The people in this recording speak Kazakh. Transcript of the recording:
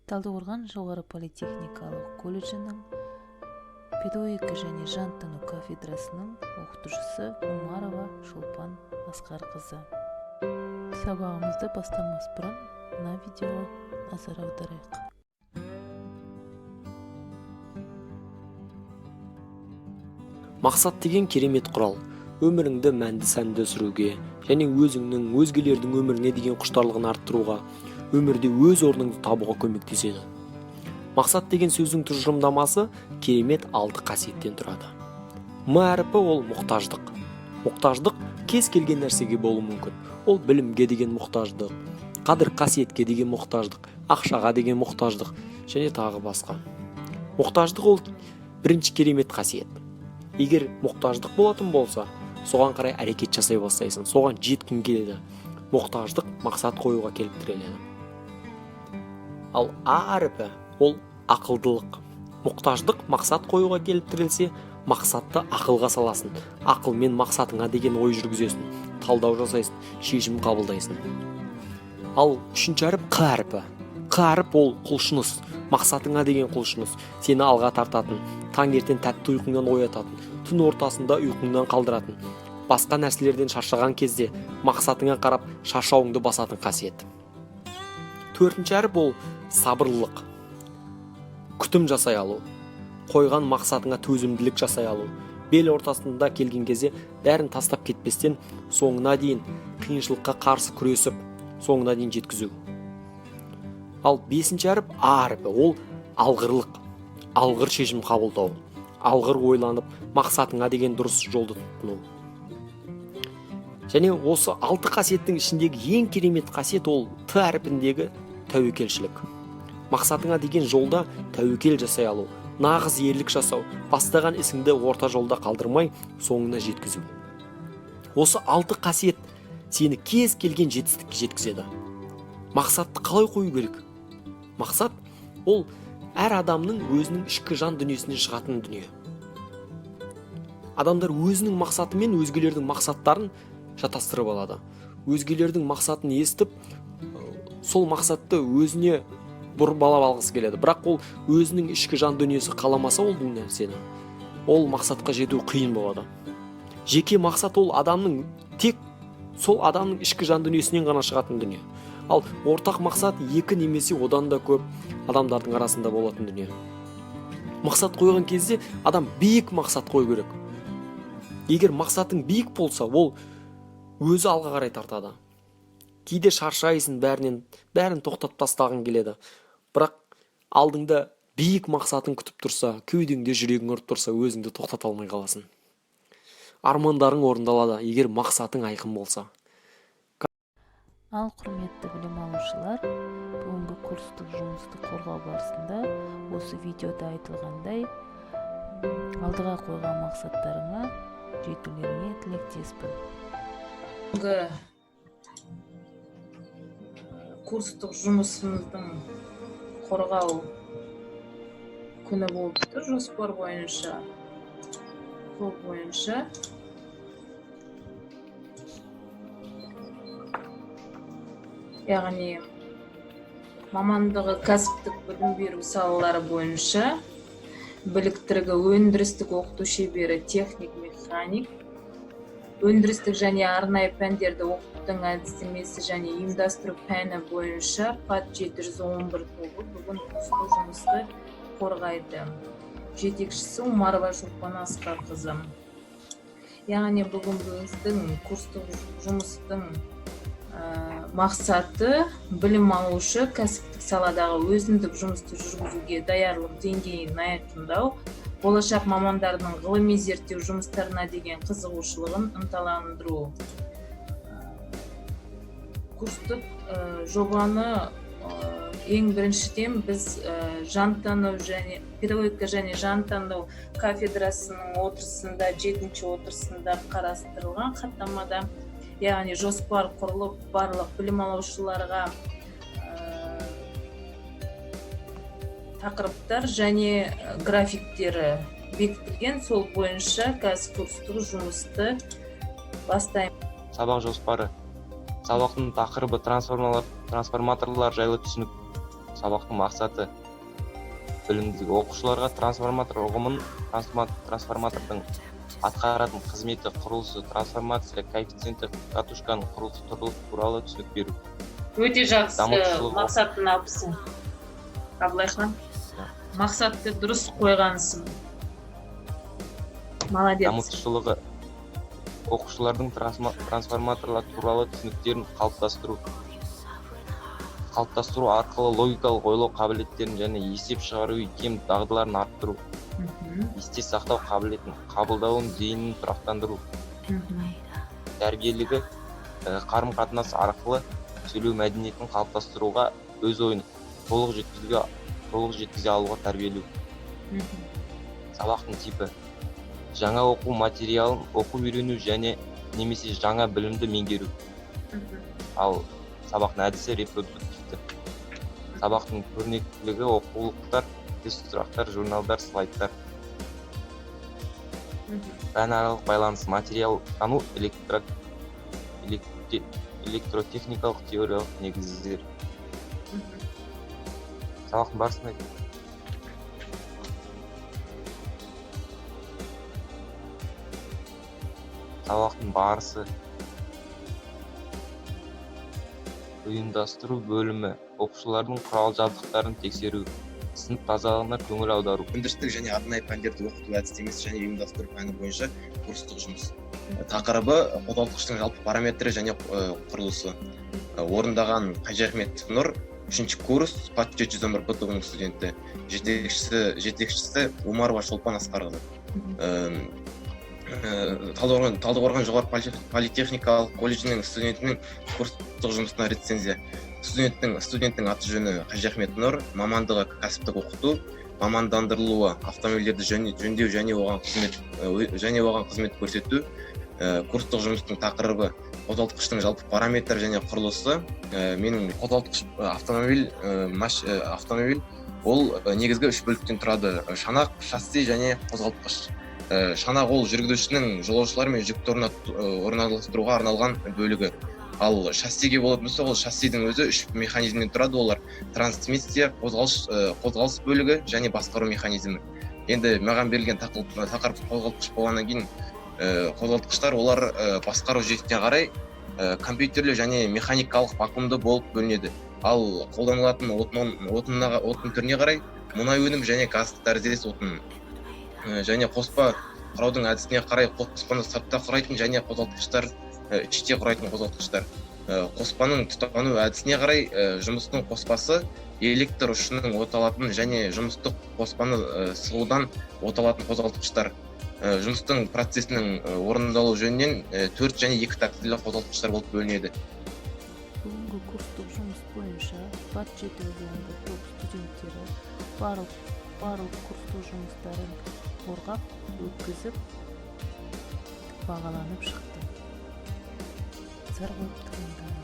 Талдықорған жоғары политехникалық колледжінің педагогика және жантану кафедрасының оқытушысы Умарова Шолпан Асқарқызы. Сабағымызды бастамас бұрын мына видеоға назар аударайық. Мақсат деген керемет құрал. Өміріңді мәнді сәнді сүруге және өзіңнің өзгелердің өміріне деген құштарлығын арттыруға, өмірде өз орныңды табуға көмектеседі. Мақсат деген сөздің тұжырымдамасы керемет 6 қасиеттен тұрады. М әріпі ол мұқтаждық. Мұқтаждық кез келген нәрсеге болуы мүмкін. Ол білімге деген мұқтаждық, қадір қасиетке деген мұқтаждық, ақшаға деген мұқтаждық және тағы басқа. Мұқтаждық ол бірінші керемет қасиет. Егер мұқтаждық болатын болса, соған қарай әрекет жасай бастайсың, соған жеткің келеді. Мұқтаждық мақсат қоюға келіп тіреледі. Ал А әріпі ол ақылдылық. Мұқтаждық мақсат қоюға келіп тірелсе, мақсатты ақылға саласың. Ақылмен мақсатыңа деген ой жүргізесің, талдау жасайсың, шешім қабылдайсың. Ал үшінші әріп Қ әріпі. Қ әріп ол құлшыныс. Мақсатыңа деген құлшыныс, сені алға тартатын, таңертең тәтті ұйқыңнан оятатын, түн ортасында ұйқыңнан қалдыратын, басқа нәрселерден шаршаған кезде мақсатыңа қарап шаршауыңды басатын қасиет. Төртінші әріп ол сабырлылық. Күтім жасай алу, қойған мақсатыңа төзімділік жасай алу, бел ортасында келген кезде бәрін тастап кетпестен соңына дейін қиыншылыққа қарсы күресіп, соңына дейін жеткізу. Ал бесінші әріп А әріпі ол алғырлық. Алғыр шешім қабылдау, алғыр ойланып, мақсатыңа деген дұрыс жолды тұтыну. Және осы 6 қасиеттің ішіндегі ең керемет қасиет ол Т әріпіндегі тәуекелшілік. Мақсатыңа деген жолда тәуекел жасай алу, нағыз ерлік жасау, бастаған ісіңді орта жолда қалдырмай, соңына жеткізу. Осы 6 қасиет сені кез келген жетістікке жеткізеді. Мақсатты қалай қою керек? Мақсат ол әр адамның өзінің ішкі жан дүниесінен шығатын дүние. Адамдар өзінің мақсаты мен өзгелердің мақсаттарын шатастырып алады. Өзгелердің мақсатын естіп, сол мақсатты өзіне бұрбалап алғысы келеді. Бірақ ол өзінің ішкі жан дүниесі қаламаса ол нәрсені, ол мақсатқа жету қиын болады. Жеке мақсат ол адамның тек сол адамның ішкі жан дүниесінен ғана шығатын дүние. Ал ортақ мақсат 2 немесе одан да көп адамдардың арасында болатын дүние. Мақсат қойған кезде адам биік мақсат қою керек. Егер мақсатың биік болса, ол өзі алға қарай тартады. Кейде шаршайсың, бәрін тоқтатып тастағың келеді. Бірақ алдыңда биік мақсатың күтіп тұрса, кеудеңде жүрегің ұрып тұрса, өзіңді тоқтата алмай қаласың. Армандарың орындалады, егер мақсатың айқын болса. Ал құрметті білім алушылар, бүгінгі курстық жұмысты қорғау барысында осы видеода айтылғандай алдыға қойған мақсаттарыңа жетулеріңе тілектеспін. Бүгінгі курстық жұмысымыздың қорғау күні болып тұр, жоспар бойынша. Сол бойынша яғни мамандығы кәсіптік білім беру салалары бойынша біліктілігі өндірістік оқыту шебері техник механик, өндірістік және арнайы пәндерді оқытудың әдістемесі және ұйымдастыру пәні бойынша ПАД 711 тобы бүгін курстық жұмысты қорғайды. Жетекшісі Умарова Шолпан Асқарқызы. Яғни бүгінгі курстық жұмыстың мақсаты білім алушы кәсіптік саладағы өзіндік жұмысты жүргізуге даярлық деңгейін айқындау, болашақ мамандардың ғылыми зерттеу жұмыстарына деген қызығушылығын ынталандыру. Курстық жобаны ең біріншіден біз педагогика және жантану кафедрасының отырысында, 7-ші отырысында қарастырылған хаттамада, яғни жоспар құрылып барлық білім алушыларға тақырыптар және графиктері бекітілген. Сол бойынша қазір курстық жұмысты бастаймыз. Сабақ жоспары. Сабақтың тақырыбы трансформаторлар жайлы түсінік. Сабақтың мақсаты білімділік оқушыларға трансформатор ұғымын, трансформатордың атқаратын қызметі, құрылысы, трансформация коэффициенті, катушканың құрылысы туралы түсінік беру. Өте жақсы Дамытушылық- мақсатын алыпсың. Абылайхан, мақсатты дұрыс қойғансың. Молодец. Дамытушылығы оқушылардың трансформаторлар туралы түсініктерін қалыптастыру арқылы логикалық ойлау қабілеттерін және есеп шығару икем дағдыларын арттыру, есте сақтау қабілетін, қабылдауын зейінін тұрақтандыру, тәрбиелігі қарым-қатынас арқылы сөйлеу мәдениетін қалыптастыруға, өз ойын толық жеткізе алуға тәрбиелеу. Сабақтың типі: жаңа оқу материалын оқу үйрену және немесе жаңа білімді меңгеру. Ал сабақтың әдісі репродуктивті. Сабақтың көрнектілігі оқулықтар, тест сұрақтар, журналдар, слайдтар. Пәнаралық байланыс: материал тану, электротехникалық теориялық негіздер. Сабақтың барысын айт. Сабақтың барысы: ұйымдастыру бөлімі, оқушылардың құрал-жабдықтарын тексеру, сынып тазалығына көңіл аудару. Өндірістік және арнайы пәндерді оқыту әдістемесі және ұйымдастыру пәні бойынша курстық жұмыс. Тақырыбы қозғалтқыштың жалпы параметрі және құрылысы. Орындаған Қажиахметов Нұр, 3-ші курс, ПАТ 711 тобының студенті. Жетекшісі Умарова Шолпан Асқарқызы. Талдықорған жоғары политехникалық колледжінің студентінің курстық жұмысына рецензия. Студенттің аты жөні Қажиахметов Нұр, мамандығы кәсіптік оқыту, мамандандырылуы автомобильдерді жөндеу және оған қызмет көрсету. Курстық жұмыстың тақырыбы қозғалтқыштың жалпы параметр және құрылысы. Менің қозғалтқыш автомобиль ол негізгі 3 бөліктен тұрады: шанақ, шасси және қозғалтқыш. Шанақ ол жүргізушінің жолаушылар мен жүкті орналастыруға арналған бөлігі. Ал шассиге болып болса, ол шассидің өзі 3 механизмнен тұрады. Олар трансмиссия, қозғалыс бөлігі және басқару механизмі. Енді маған берілген тақырып қозғалтқыш болғаннан кейін, қозғалтқыштар олар басқару жүйесіне қарай компьютерлі және механикалық вакуумды болып бөлінеді. Ал қолданылатын отын түріне қарай мұнай өнім және газ тәріздес отын. Және қоспа құраудың әдісіне қарай қоспаны сыртта құрайтын және қозғалтқыштар іште құрайтын қозғалтқыштар. Қоспаның тұтану әдісіне қарай жұмыстың қоспасы электр ұшының оталатын және жұмыстық қоспаны сылудан оталатын қозғалтқыштар. Жұмыстың процесінің орындалу жөнінен 4 және 2 тактілі қозғалтқыштар болып бөлінеді. Бүгінгі курстық жұмыс бойынша ПАТ 711 топ студенттері барлық курстық жұмыстарын қорғап, өткізіп, бағаланып шықты. Зар болып тұрыңдар.